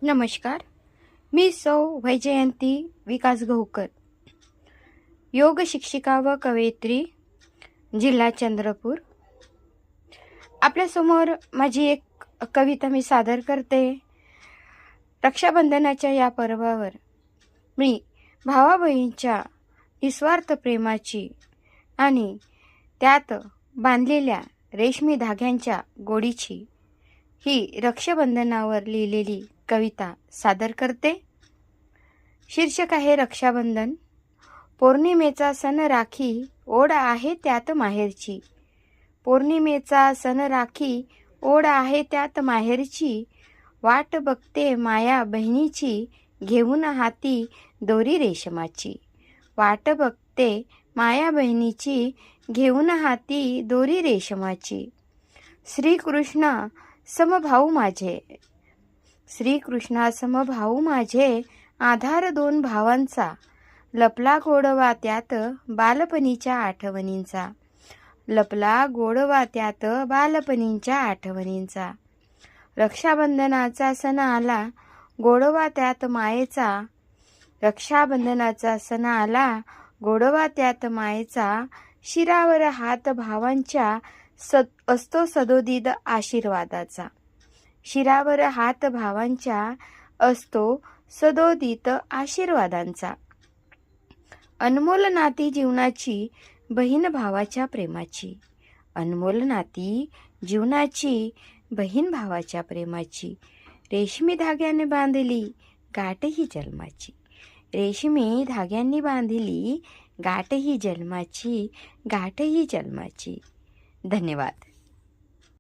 नमस्कार. मी सौ वैजयंती विकास गहुकर, योग शिक्षिका व कवयित्री, जिल्हा चंद्रपूर. आपल्यासमोर माझी एक कविता मी सादर करते. रक्षाबंधनाच्या या पर्वावर मी भावाबहिणीच्या निस्वार्थ प्रेमाची आणि त्यात बांधलेल्या रेशमी धाग्यांच्या गोडीची ही रक्षाबंधनावर लिहिलेली कविता सादर करते. शीर्षक आहे रक्षाबंधन. पौर्णिमेचा सण राखी, ओढ आहे त्यात माहेरची. पौर्णिमेचा सण राखी, ओढ आहे त्यात माहेरची. वाट बघते माया बहिणीची, घेऊन हाती दोरी रेशमाची. वाट बघते माया बहिणीची, घेऊन हाती दोरी रेशमाची. श्रीकृष्ण समभाऊ माझे, श्रीकृष्णा समभाऊ माझे, आधार दोन भावांचा. लपला गोडवा त्यात बालपणीच्या आठवणींचा. लपला गोडवा त्यात बालपणीच्या आठवणींचा. रक्षाबंधनाचा सण आला, गोडवा त्यात मायेचा. रक्षाबंधनाचा सण आला, गोडवा त्यात मायेचा. शिरावर हात भावांच्या, असतो सदोदित आशीर्वादाचा. शिरावर हात भावांच्या, असतो सदोदित आशीर्वादांचा. अनमोल नाती जीवनाची, बहीण भावाच्या प्रेमाची. अनमोल नाती जीवनाची, बहीण भावाच्या प्रेमाची. रेशमी धाग्याने बांधली गाठ ही जन्माची. रेशमी धाग्यांनी बांधली गाठ ही जन्माची, गाठ ही जन्माची. धन्यवाद.